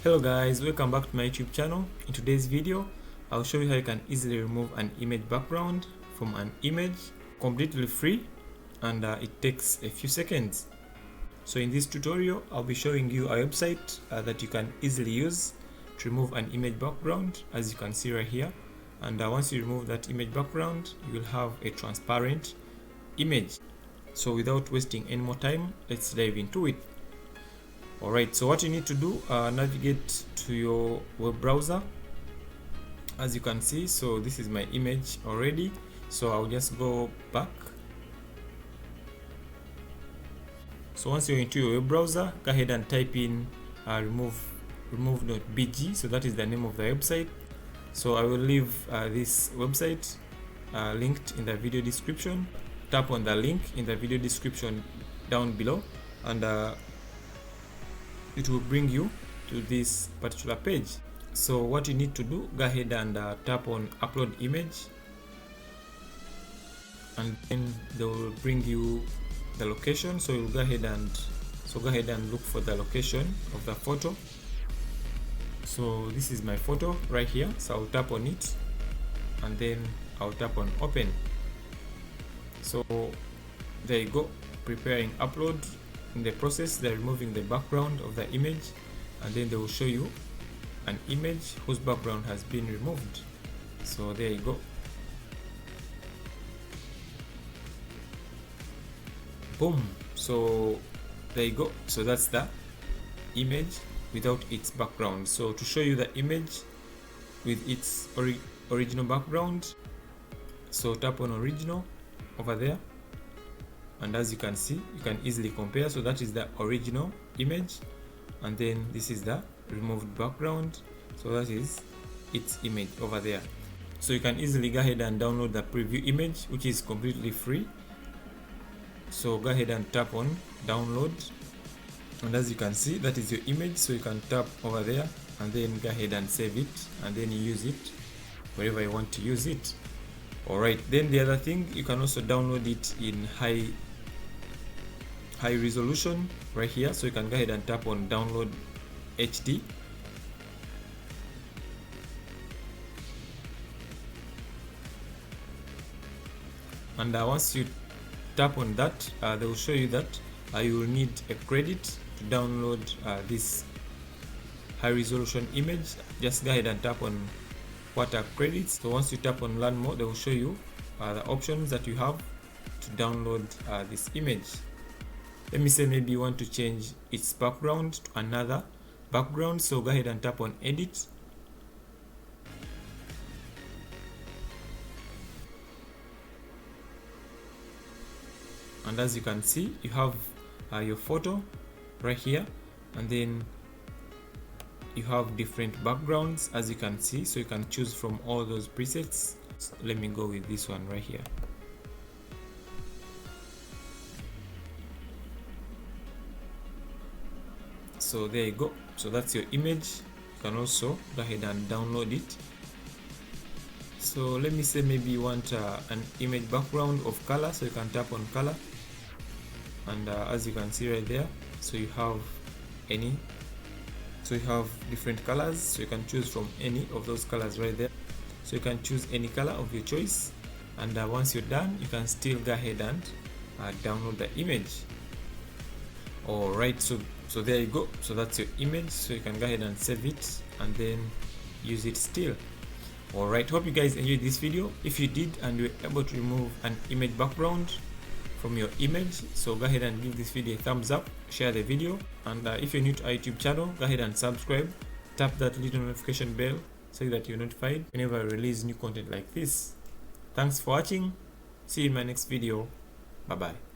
Hello guys, welcome back to my YouTube channel. In today's video, I'll show you how you can easily remove an image background from an image completely free, and it takes a few seconds. So in this tutorial, I'll be showing you a website that you can easily use to remove an image background, as you can see right here. And once you remove that image background, you will have a transparent image. So without wasting any more time, let's dive into it. Alright, so what you need to do, navigate to your web browser. As you can see, so this is my image already, so I'll just go back. So once you're into your web browser, go ahead and type in remove.bg. so that is the name of the website. So I will leave this website linked in the video description. Tap on the link in the video description down below, and it will bring you to this particular page. So what you need to do, go ahead and tap on upload image, and then they will bring you the location. So you'll go ahead and look for the location of the photo. So this is my photo right here, so I'll tap on it and then I'll tap on open. So there you go, preparing upload. In the process, they're removing the background of the image, and then they will show you an image whose background has been removed. So there you go. Boom. So there you go. So that's the image without its background. So to show you the image with its original background, so tap on original over there. And as you can see, you can easily compare. So that is the original image, and then this is the removed background. So that is its image over there. So you can easily go ahead and download the preview image, which is completely free. So go ahead and tap on download, and as you can see, that is your image. So you can tap over there and then go ahead and save it, and then you use it wherever you want to use it. Alright, then the other thing, you can also download it in high resolution right here. So you can go ahead and tap on download HD, and once you tap on that, they will show you that you will need a credit to download this high resolution image. Just go ahead and tap on what are credits. So once you tap on learn more, they will show you the options that you have to download this image. Let me say maybe you want to change its background to another background, so go ahead and tap on edit, and as you can see, you have your photo right here, and then you have different backgrounds, as you can see. So you can choose from all those presets. So let me go with this one right here. So there you go. So that's your image. You can also go ahead and download it. So let me say maybe you want an image background of color, so you can tap on color, and as you can see right there, so you have different colors, so you can choose from any of those colors right there. So you can choose any color of your choice, and once you're done, you can still go ahead and download the image. Alright, so there you go. So that's your image, so you can go ahead and save it and then use it still. Alright, hope you guys enjoyed this video. If you did and you were able to remove an image background from your image, so go ahead and give this video a thumbs up, share the video, and if you're new to our YouTube channel, go ahead and subscribe, tap that little notification bell so that you're notified whenever I release new content like this. Thanks for watching. See you in my next video. Bye bye.